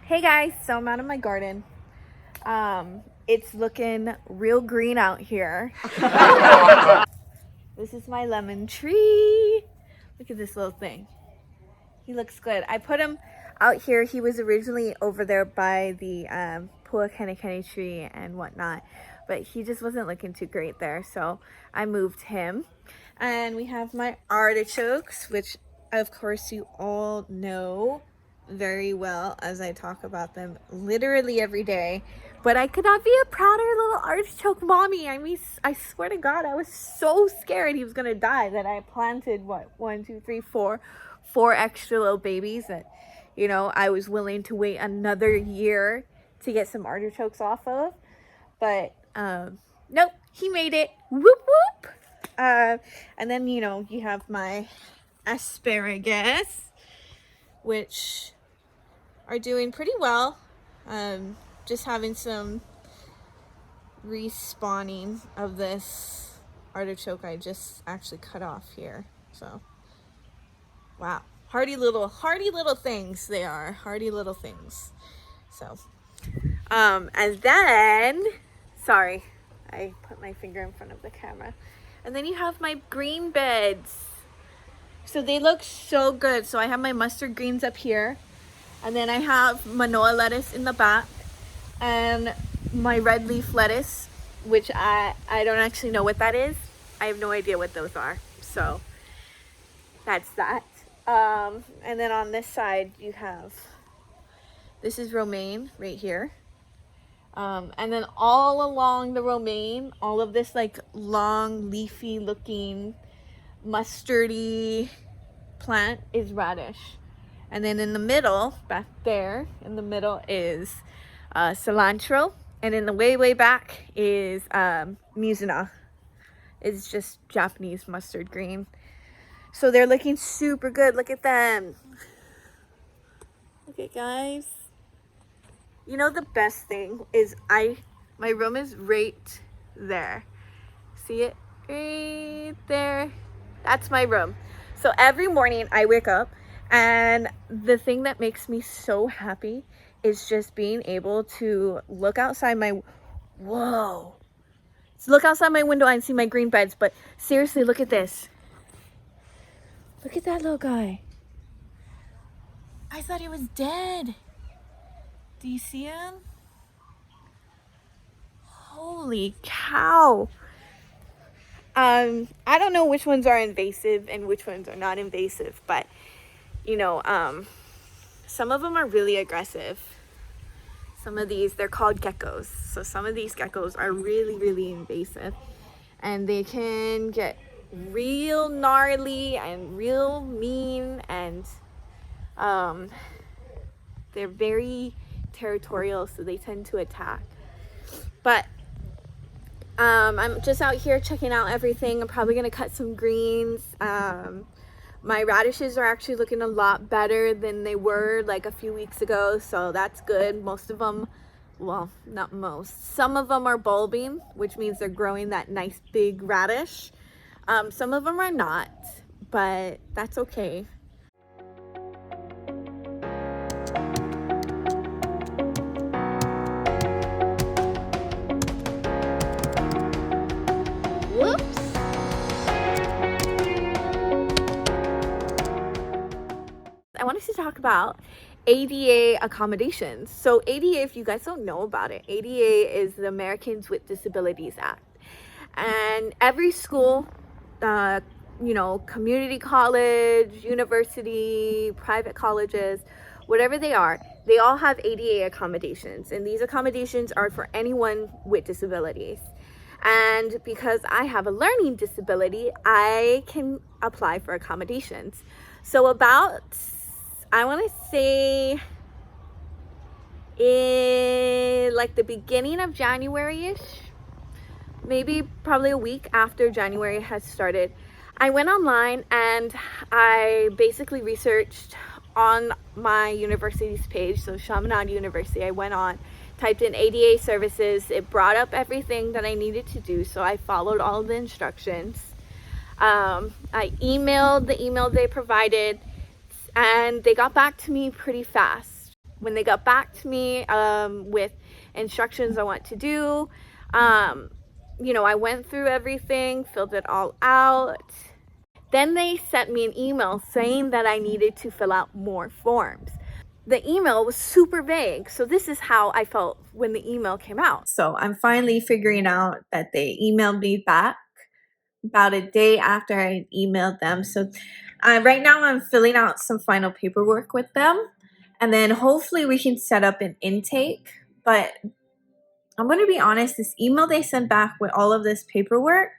Hey guys, so I'm out of my garden. It's looking real green out here. This is my lemon tree. Look at this little thing. He looks good. I put him out here. He was originally over there by the Puakenekene tree and whatnot, but he just wasn't looking too great there, so I moved him. And we have my artichokes, which of course you all know very well as I talk about them literally every day. But I could not be a prouder little artichoke mommy. I mean, I swear to God, I was so scared he was gonna die that I planted four extra little babies that, you know, I was willing to wait another year to get some artichokes off of. But nope, he made it. Whoop whoop. And then, you know, you have my asparagus, which are doing pretty well. Just having some respawning of this artichoke I just actually cut off here. So, wow, hardy little things they are. Hardy little things. So, and then, sorry, I put my finger in front of the camera. And then you have my green beds. So they look so good. So I have my mustard greens up here. And then I have Manoa lettuce in the back. And my red leaf lettuce, which I don't actually know what that is. I have no idea what those are. So that's that. And then on this side you have, this is romaine right here. And then all along the romaine, all of this like long leafy looking mustardy plant is radish. And then in the middle, back there in the middle is cilantro. And in the way back is mizuna. It's just Japanese mustard green. So they're looking super good. Look at them. Okay, guys. You know, the best thing is my room is right there. See it? Right there. That's my room. So every morning I wake up, and the thing that makes me so happy is just being able to look outside my, look outside my window and see my green beds. But seriously, look at this. Look at that little guy. I thought he was dead. Do you see him? Holy cow. I don't know which ones are invasive and which ones are not invasive, but you know, some of them are really aggressive. Some of these, they're called geckos. So some of these geckos are really invasive, and they can get real gnarly and real mean, and they're very territorial, so they tend to attack. But I'm just out here checking out everything. I'm probably gonna cut some greens. My radishes are actually looking a lot better than they were like a few weeks ago, so that's good. Most of them, well, not most, some of them are bulbing, which means they're growing that nice big radish. Some of them are not, but that's okay. I wanted to talk about ADA accommodations. So ADA, if you guys don't know about it, ADA is the Americans with Disabilities Act. And every school, you know, community college, university, private colleges, whatever they all have ADA accommodations. And these accommodations are for anyone with disabilities. And because I have a learning disability, I can apply for accommodations. So about, I want to say in like the beginning of January-ish, maybe probably a week after January has started, I went online and I basically researched on my university's page. So Chaminade University, I went on, typed in ADA services. It brought up everything that I needed to do. So I followed all the instructions. I emailed the email they provided, and they got back to me pretty fast. when they got back to me with instructions on what to do, you know, I went through everything, filled it all out. Then they sent me an email saying that I needed to fill out more forms. The email was super vague. So this is how I felt when the email came out. So I'm finally figuring out that they emailed me back about a day after I emailed them. So right now I'm filling out some final paperwork with them, and then hopefully we can set up an intake. But I'm going to be honest, this email they sent back with all of this paperwork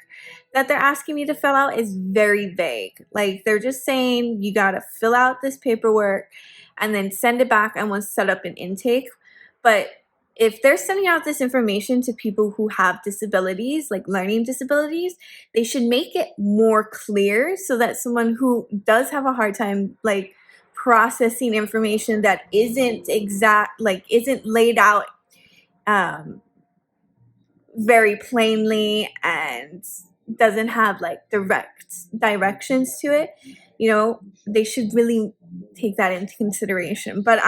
that they're asking me to fill out is very vague. Like, they're just saying you got to fill out this paperwork and then send it back and we'll set up an intake. But if they're sending out this information to people who have disabilities, like learning disabilities, they should make it more clear so that someone who does have a hard time, like, processing information that isn't exact, like isn't laid out very plainly and doesn't have like direct directions to it, you know, they should really take that into consideration. But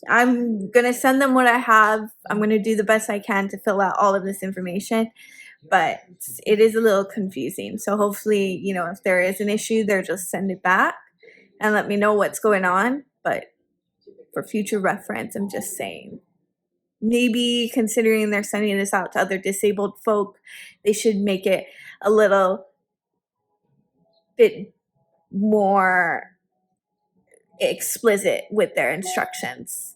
I'm gonna send them what I have. I'm gonna do the best I can to fill out all of this information, but it is a little confusing. So hopefully, you know, if there is an issue, they'll just send it back and let me know what's going on. But for future reference, I'm just saying, maybe considering they're sending this out to other disabled folk, they should make it a little bit more explicit with their instructions,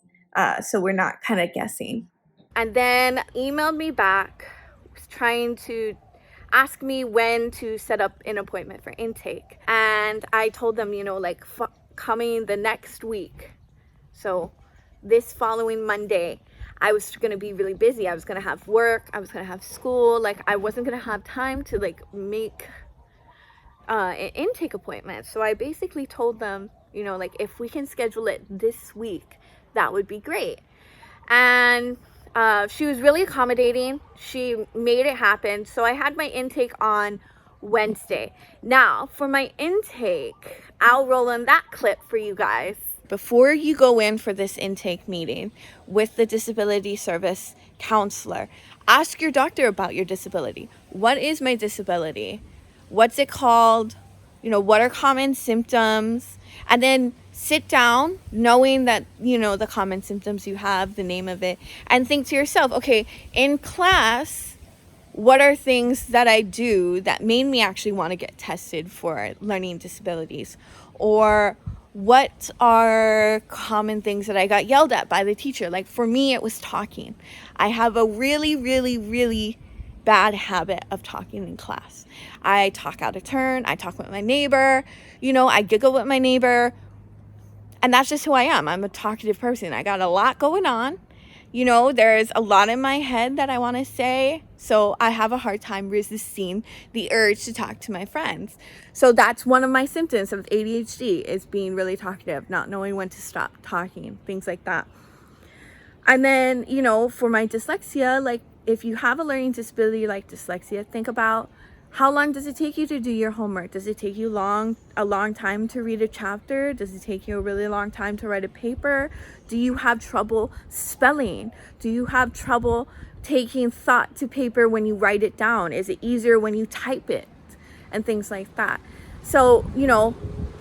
so we're not kind of guessing. And then emailed me back trying to ask me when to set up an appointment for intake. And I told them, you know, like coming the next week. So this following Monday, I was going to be really busy. I was going to have work. I was going to have school. Like, I wasn't going to have time to like make an intake appointment. So I basically told them, you know, like, if we can schedule it this week, that would be great. And she was really accommodating. She made it happen. So I had my intake on Wednesday. Now, for my intake, I'll roll in that clip for you guys. Before you go in for this intake meeting with the disability service counselor, ask your doctor about your disability. What is my disability? What's it called? You know, what are common symptoms? And then sit down knowing that, you know, the common symptoms you have, the name of it, and think to yourself, okay, in class, what are things that I do that made me actually want to get tested for learning disabilities? Or what are common things that I got yelled at by the teacher? Like, for me, it was talking. I have a really, really, really bad habit of talking in class. I talk out of turn. I talk with my neighbor. You know, I giggle with my neighbor. And that's just who I am. I'm a talkative person. I got a lot going on. You know, there's a lot in my head that I want to say. So I have a hard time resisting the urge to talk to my friends. So that's one of my symptoms of ADHD, is being really talkative, not knowing when to stop talking, things like that. And then, you know, for my dyslexia, like, if you have a learning disability like dyslexia, think about, how long does it take you to do your homework? Does it take you a long time to read a chapter? Does it take you a really long time to write a paper? Do you have trouble spelling? Do you have trouble taking thought to paper when you write it down? Is it easier when you type it? And things like that. So, you know,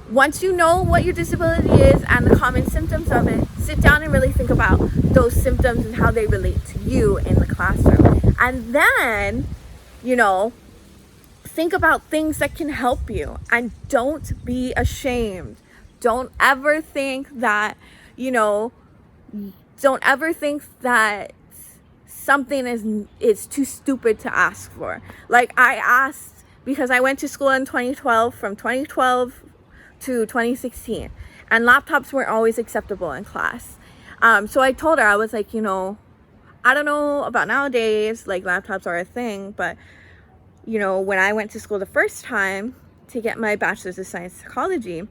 once you know what your disability is and the common symptoms of it, sit down and really think about those symptoms and how they relate to you in the classroom. And then, you know, think about things that can help you, and don't be ashamed. Don't ever think that, you know, don't ever think that something is too stupid to ask for. Like, I asked, because I went to school in 2012, from 2012 to 2016, and laptops weren't always acceptable in class. So I told her, I was like, you know, I don't know about nowadays, like, laptops are a thing, but, you know, when I went to school the first time to get my bachelor's of science psychology,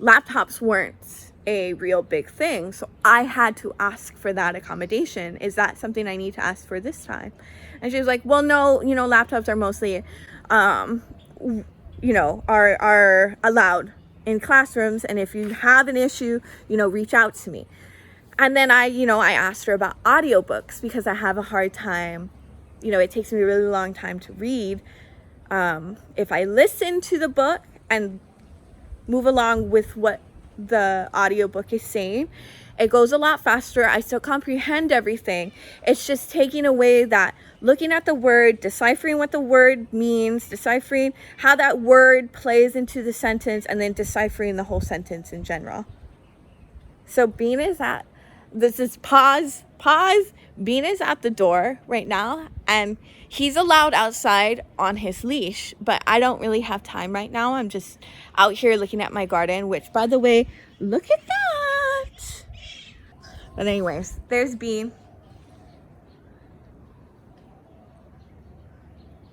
laptops weren't a real big thing. So I had to ask for that accommodation. Is that something I need to ask for this time? And she was like, well, no, you know, laptops are mostly, you know, are allowed in classrooms. And if you have an issue, you know, reach out to me. And then I asked her about audiobooks because I have a hard time, it takes me a really long time to read. If I listen to the book and move along with what the audiobook is saying, it goes a lot faster. I still comprehend everything. It's just taking away that looking at the word, deciphering what the word means, deciphering how that word plays into the sentence, and then deciphering the whole sentence in general. So Bean is at, this is pause. Bean is at the door right now, and he's allowed outside on his leash, but I don't really have time right now. I'm just out here looking at my garden, which, by the way, look at that. But anyways, there's Bean.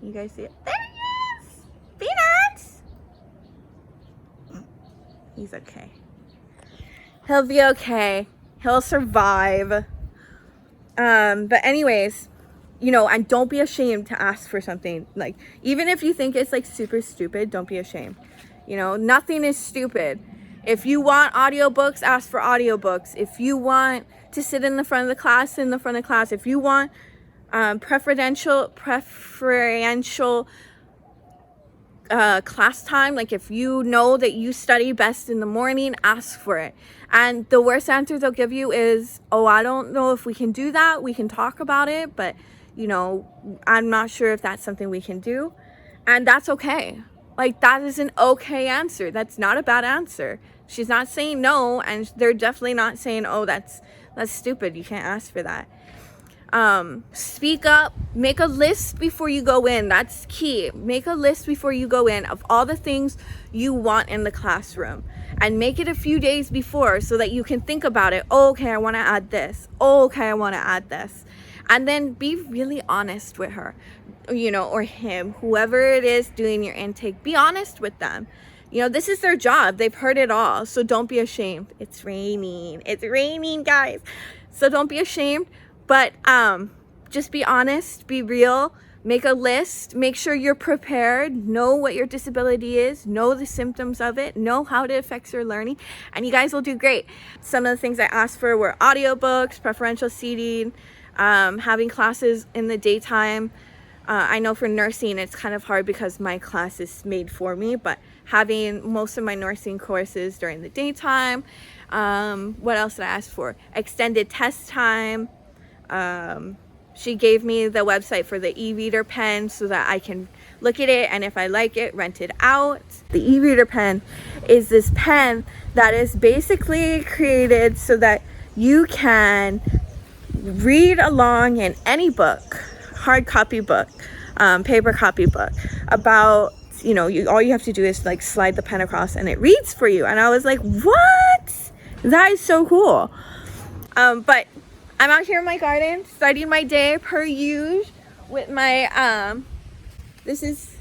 You guys see it? There he is! Peanuts! He's okay. He'll be okay. He'll survive. But anyways, and don't be ashamed to ask for something. Like, even if you think it's like super stupid, don't be ashamed. Nothing is stupid. If you want audiobooks, ask for audiobooks. If you want to sit in the front of the class, sit in the front of the class. If you want preferential class time, like if you know that you study best in the morning, ask for it. And the worst answer they'll give you is, oh, I don't know if we can do that. We can talk about it, but I'm not sure if that's something we can do. And that's okay. Like, that is an okay answer. That's not a bad answer. She's not saying no, and they're definitely not saying, oh, that's stupid, you can't ask for that. Speak up, make a list before you go in. That's key. Make a list before you go in of all the things you want in the classroom, and make it a few days before so that you can think about it. Oh, okay, I want to add this. Oh, okay, I want to add this. And then be really honest with her, or him, whoever it is doing your intake. Be honest with them. This is their job. They've heard it all. So don't be ashamed. It's raining. It's raining, guys. So don't be ashamed. But just be honest, be real, make a list, make sure you're prepared, know what your disability is, know the symptoms of it, know how it affects your learning, and you guys will do great. Some of the things I asked for were audiobooks, preferential seating, having classes in the daytime. I know for nursing it's kind of hard because my class is made for me, but having most of my nursing courses during the daytime. What else did I ask for? Extended test time. She gave me the website for the e-reader pen so that I can look at it, and if I like it, rent it out. The e-reader pen is this pen that is basically created so that you can read along in any book, hard copy book, paper copy book, about, all you have to do is like slide the pen across and it reads for you. And I was like, what? That is so cool. But I'm out here in my garden, starting my day per usual with my, this is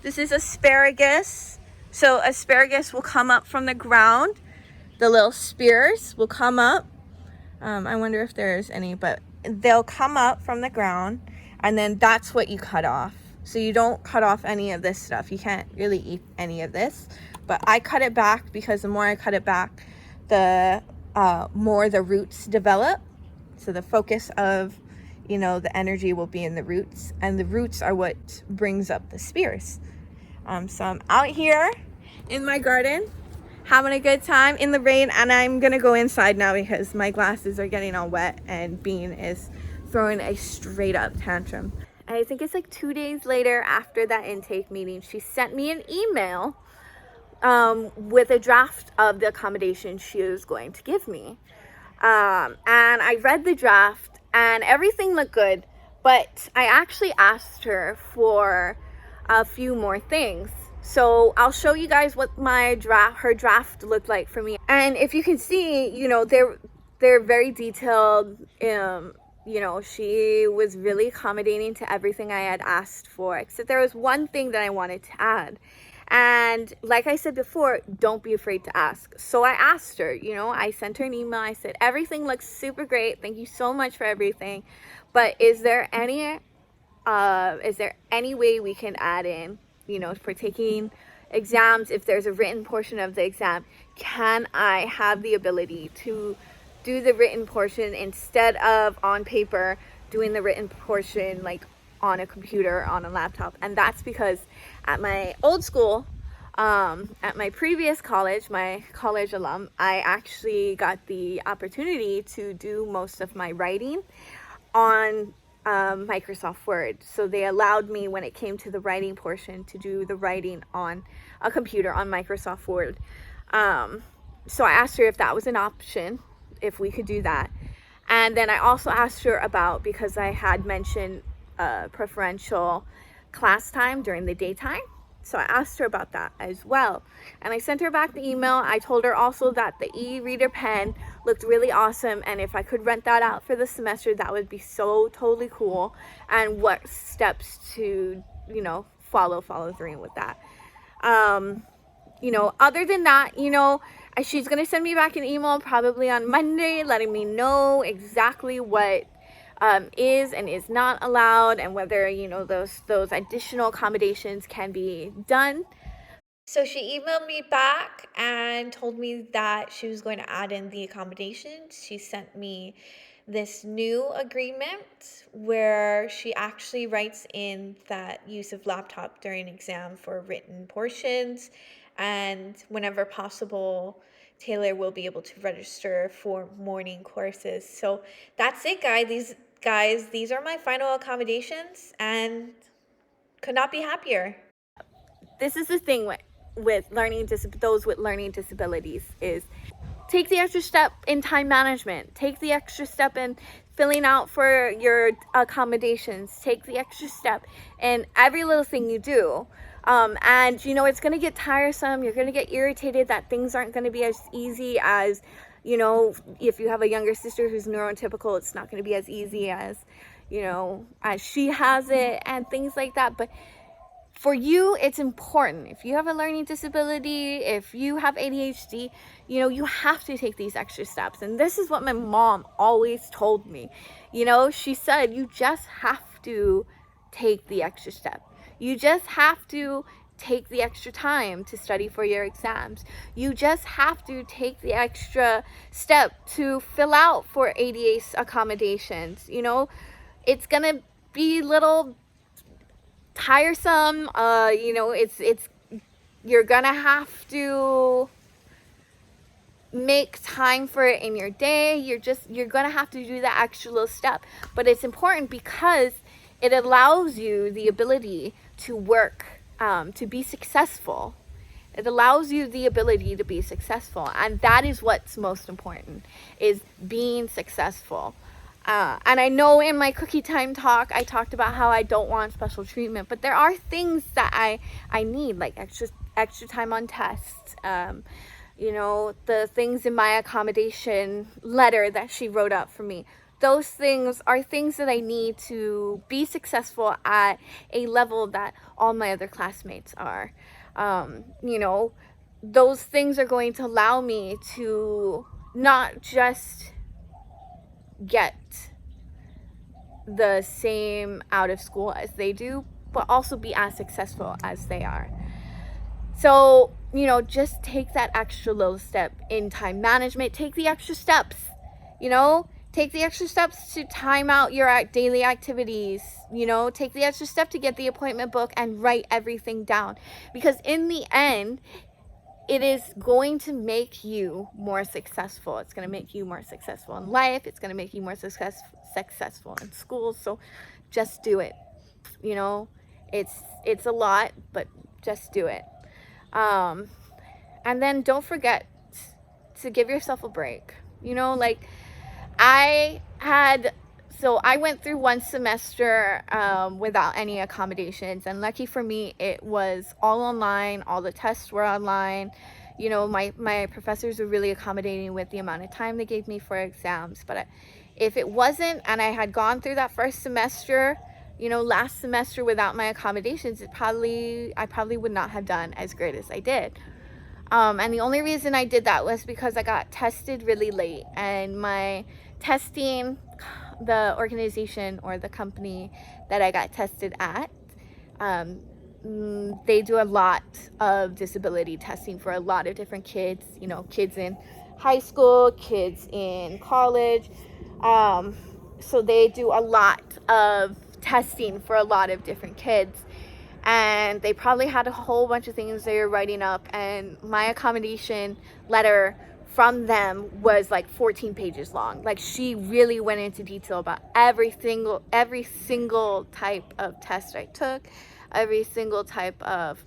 asparagus. So asparagus will come up from the ground. The little spears will come up. I wonder if there's any, but they'll come up from the ground, and then that's what you cut off. So you don't cut off any of this stuff. You can't really eat any of this, but I cut it back because the more I cut it back, the more the roots develop. So the focus of, the energy will be in the roots, and the roots are what brings up the spears. So I'm out here in my garden, having a good time in the rain, and I'm gonna go inside now because my glasses are getting all wet and Bean is throwing a straight up tantrum. I think it's like 2 days later after that intake meeting, she sent me an email with a draft of the accommodation she was going to give me. And I read the draft and everything looked good, but I actually asked her for a few more things. So I'll show you guys what her draft looked like for me. And if you can see, they're very detailed. She was really accommodating to everything I had asked for, except there was one thing that I wanted to add. And like I said before, don't be afraid to ask. So I asked her, I sent her an email. I said, everything looks super great. Thank you so much for everything. But is there any way we can add in, for taking exams, if there's a written portion of the exam, can I have the ability to do the written portion instead of on paper, doing the written portion like on a computer, on a laptop. And that's because at my old school, at my previous college, my college alum, I actually got the opportunity to do most of my writing on Microsoft Word. So they allowed me, when it came to the writing portion, to do the writing on a computer on Microsoft Word. So I asked her if that was an option, if we could do that. And then I also asked her about, because I had mentioned preferential class time during the daytime. So I asked her about that as well. And I sent her back the email. I told her also that the e-reader pen looked really awesome. And if I could rent that out for the semester, that would be so totally cool. And what steps to, you know, follow through with that. You know, other than that, you know, she's going to send me back an email probably on Monday letting me know exactly what is and is not allowed, and whether, you know, those additional accommodations can be done. So she emailed me back and told me that she was going to add in the accommodations. She sent me this new agreement where she actually writes in that use of laptop during exam for written portions, and whenever possible, Taylor will be able to register for morning courses. So that's it, guys. These are my final accommodations, and could not be happier. This is the thing with those with learning disabilities, is take the extra step in time management. Take the extra step in filling out for your accommodations. Take the extra step in every little thing you do. And, you know, it's going to get tiresome. You're going to get irritated that things aren't going to be as easy as, you know, if you have a younger sister who's neurotypical, it's not going to be as easy as, you know, as she has it and things like that. But for you, it's important. If you have a learning disability, if you have ADHD, you know, you have to take these extra steps. And this is what my mom always told me. You know, she said, you just have to take the extra step. You just have to take the extra time to study for your exams. You just have to take the extra step to fill out for ADA accommodations. You know, it's gonna be little tiresome. You know, it's you're gonna have to make time for it in your day. You're gonna have to do that extra little step, but it's important because it allows you the ability to work, to be successful. It allows you the ability to be successful, and that is what's most important, is being successful. And I know in my cookie time talk, I talked about how I don't want special treatment, but there are things that I need, like extra time on tests. You know, the things in my accommodation letter that she wrote up for me. Those things are things that I need to be successful at a level that all my other classmates are. You know, those things are going to allow me to not just get the same out of school as they do, but also be as successful as they are. So, you know, just take that extra little step in time management. Take the extra steps, you know, take the extra steps to time out your daily activities, you know, take the extra step to get the appointment book and write everything down. Because in the end, it is going to make you more successful. It's going to make you more successful in life. It's going to make you more successful in school. So just do it. You know, it's a lot, but just do it. And then don't forget to give yourself a break. You know, like I went through one semester without any accommodations, and lucky for me, it was all online. All the tests were online. You know, my professors were really accommodating with the amount of time they gave me for exams. But if it wasn't, and I had gone through that first semester, you know, last semester without my accommodations, I probably would not have done as great as I did. And the only reason I did that was because I got tested really late, and my testing, the organization or the company that I got tested at, they do a lot of disability testing for a lot of different kids, you know, kids in high school, kids in college. So they do a lot of testing for a lot of different kids. And they probably had a whole bunch of things they were writing up. And my accommodation letter from them was like 14 pages long. Like, she really went into detail about every single type of test I took, every single type of,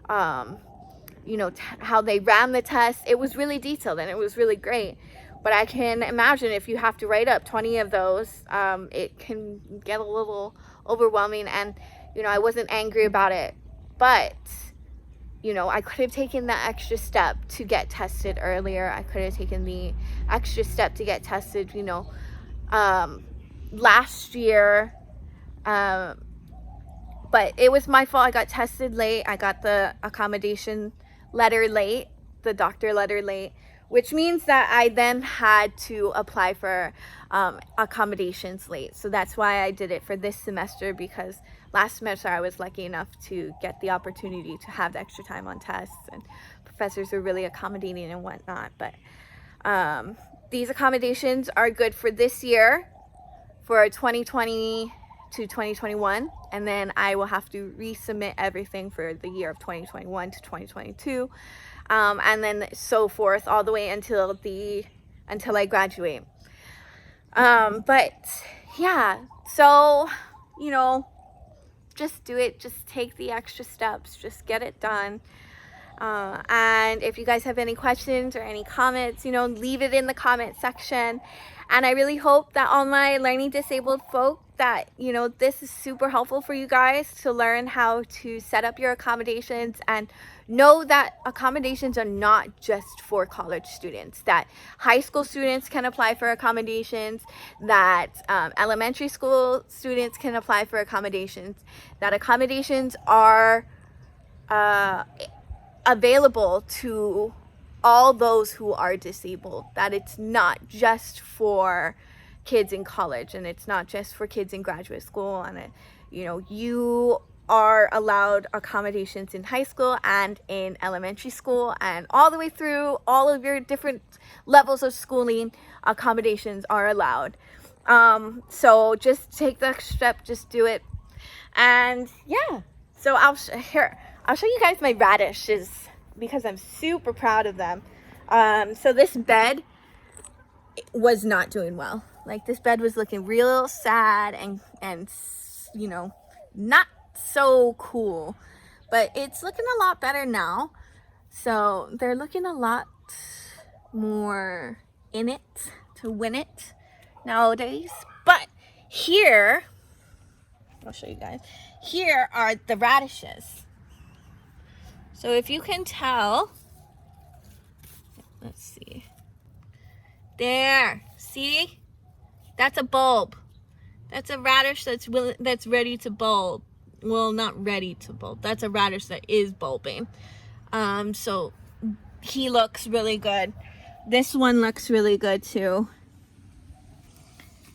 how they ran the test. It was really detailed and it was really great. But I can imagine if you have to write up 20 of those, it can get a little overwhelming. And, I wasn't angry about it, but, I could have taken that extra step to get tested earlier. I could have taken the extra step to get tested, last year. But it was my fault. I got tested late. I got the accommodation letter late, the doctor letter late, which means that I then had to apply for accommodations late. So that's why I did it for this semester, because last semester I was lucky enough to get the opportunity to have the extra time on tests, and professors were really accommodating and whatnot. But these accommodations are good for this year, for 2020 to 2021, and then I will have to resubmit everything for the year of 2021 to 2022, and then so forth all the way until I graduate. But yeah, so just do it. Just take the extra steps. Just get it done. And if you guys have any questions or any comments, leave it in the comment section. And I really hope that all my learning disabled folk, that, this is super helpful for you guys to learn how to set up your accommodations, and know that accommodations are not just for college students, that high school students can apply for accommodations, that elementary school students can apply for accommodations, that accommodations are available to all those who are disabled, that it's not just for kids in college, and it's not just for kids in graduate school, and you are allowed accommodations in high school and in elementary school, and all the way through all of your different levels of schooling, accommodations are allowed. So just take the extra step, just do it. And yeah, so I'll show you guys my radishes, because I'm super proud of them. So this bed was not doing well. Like, this bed was looking real sad and not so cool, but it's looking a lot better now. So they're looking a lot more in it to win it nowadays. But here, I'll show you guys. Here are the radishes. So if you can tell, let's see. There, see? That's a bulb. That's a radish that's ready to bulb. Well, not ready to bulb. That's a radish that is bulbing. So he looks really good. This one looks really good too.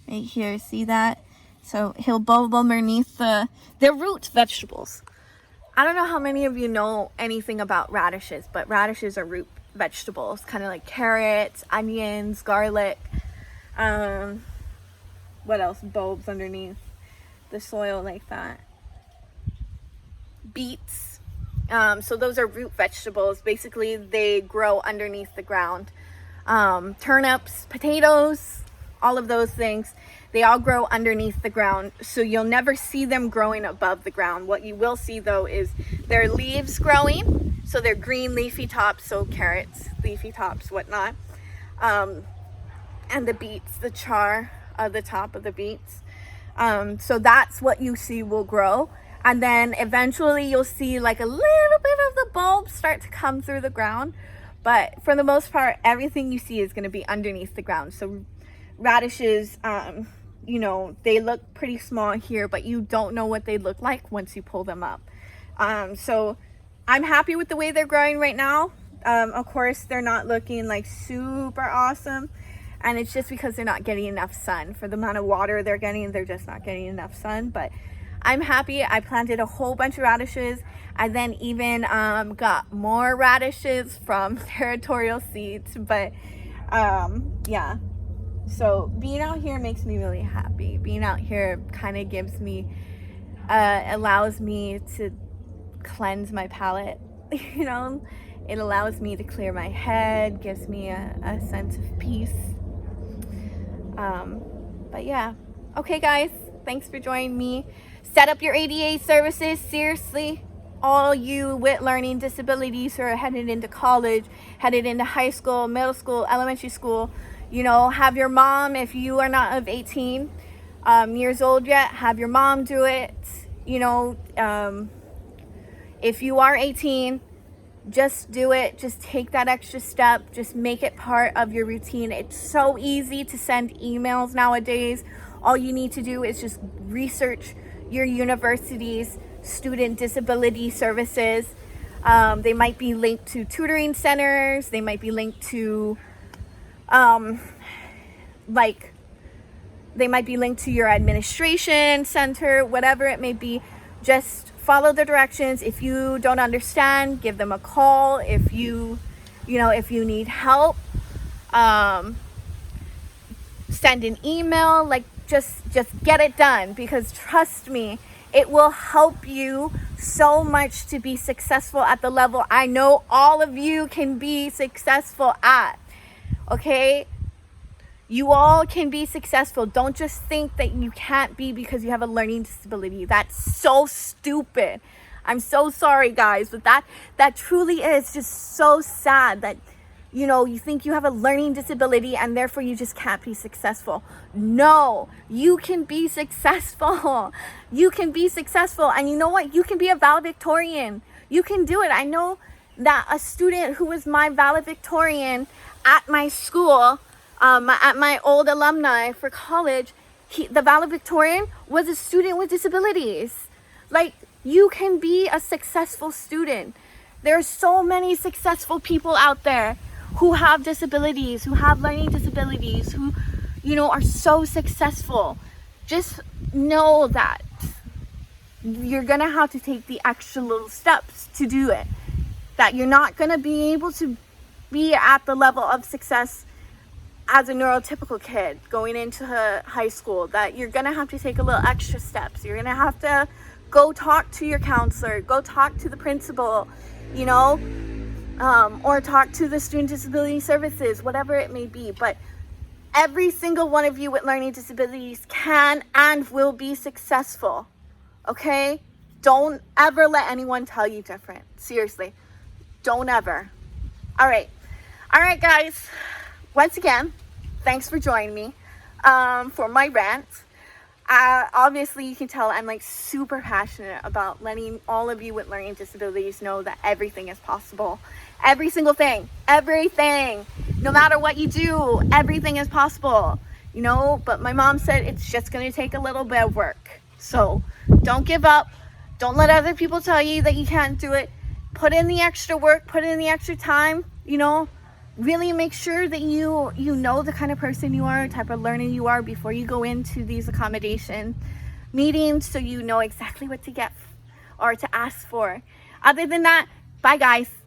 Right here, see that? So he'll bulb underneath they're root vegetables. I don't know how many of you know anything about radishes, but radishes are root vegetables, kind of like carrots, onions, garlic. What else? Bulbs underneath the soil like that. Beets. So those are root vegetables. Basically, they grow underneath the ground. Turnips, potatoes, all of those things, they all grow underneath the ground. So you'll never see them growing above the ground. What you will see, though, is their leaves growing. So they're green leafy tops, so carrots, leafy tops, whatnot. And the beets, the char of the top of the beets. So that's what you see will grow. And then eventually you'll see like a little bit of the bulbs start to come through the ground. But for the most part, everything you see is going to be underneath the ground. So radishes, they look pretty small here, but you don't know what they look like once you pull them up. So I'm happy with the way they're growing right now. Of course, they're not looking like super awesome. And it's just because they're not getting enough sun. For the amount of water they're getting, they're just not getting enough sun. But I'm happy. I planted a whole bunch of radishes. I then even got more radishes from territorial seeds. But Yeah. So being out here makes me really happy. Being out here kind of gives me, allows me to cleanse my palate, you know? It allows me to clear my head, gives me a sense of peace. But yeah. Okay, guys, thanks for joining me. Set up your ADA services, seriously. All you with learning disabilities who are headed into college, headed into high school, middle school, elementary school, you know, have your mom, if you are not of 18 years old yet, have your mom do it. You know, if you are 18, just do it. Just take that extra step. Just make it part of your routine. It's so easy to send emails nowadays. All you need to do is just research your university's student disability services. They might be linked to tutoring centers. They might be linked to they might be linked to your administration center, whatever it may be. Just follow the directions. If you don't understand, give them a call. If you need help, send an email. Like, just get it done, because trust me, it will help you so much to be successful at the level I know all of you can be successful at. Okay? You all can be successful. Don't just think that you can't be because you have a learning disability. That's so stupid. I'm so sorry, guys, but that truly is just so sad that, you know, you think you have a learning disability and therefore you just can't be successful. No, you can be successful. You can be successful. And you know what? You can be a valedictorian. You can do it. I know that a student who was my valedictorian at my school, at my old alumni for college, the valedictorian was a student with disabilities. Like, you can be a successful student. There are so many successful people out there who have disabilities, who have learning disabilities, who, you know, are so successful. Just know that you're gonna have to take the extra little steps to do it. That you're not gonna be able to be at the level of success as a neurotypical kid going into high school. That you're gonna have to take a little extra steps. You're gonna have to go talk to your counselor, go talk to the principal, you know, or talk to the student disability services, whatever it may be. But every single one of you with learning disabilities can and will be successful. Okay? Don't ever let anyone tell you different. Seriously. Don't ever. All right, guys. Once again, thanks for joining me for my rant. Obviously, you can tell I'm like super passionate about letting all of you with learning disabilities know that everything is possible. Every single thing, everything, no matter what you do, everything is possible, you know. But my mom said it's just going to take a little bit of work. So don't give up. Don't let other people tell you that you can't do it. Put in the extra work, put in the extra time, you know. Really make sure that you know the kind of person you are, type of learner you are before you go into these accommodation meetings, so you know exactly what to get or to ask for. Other than that, bye, guys.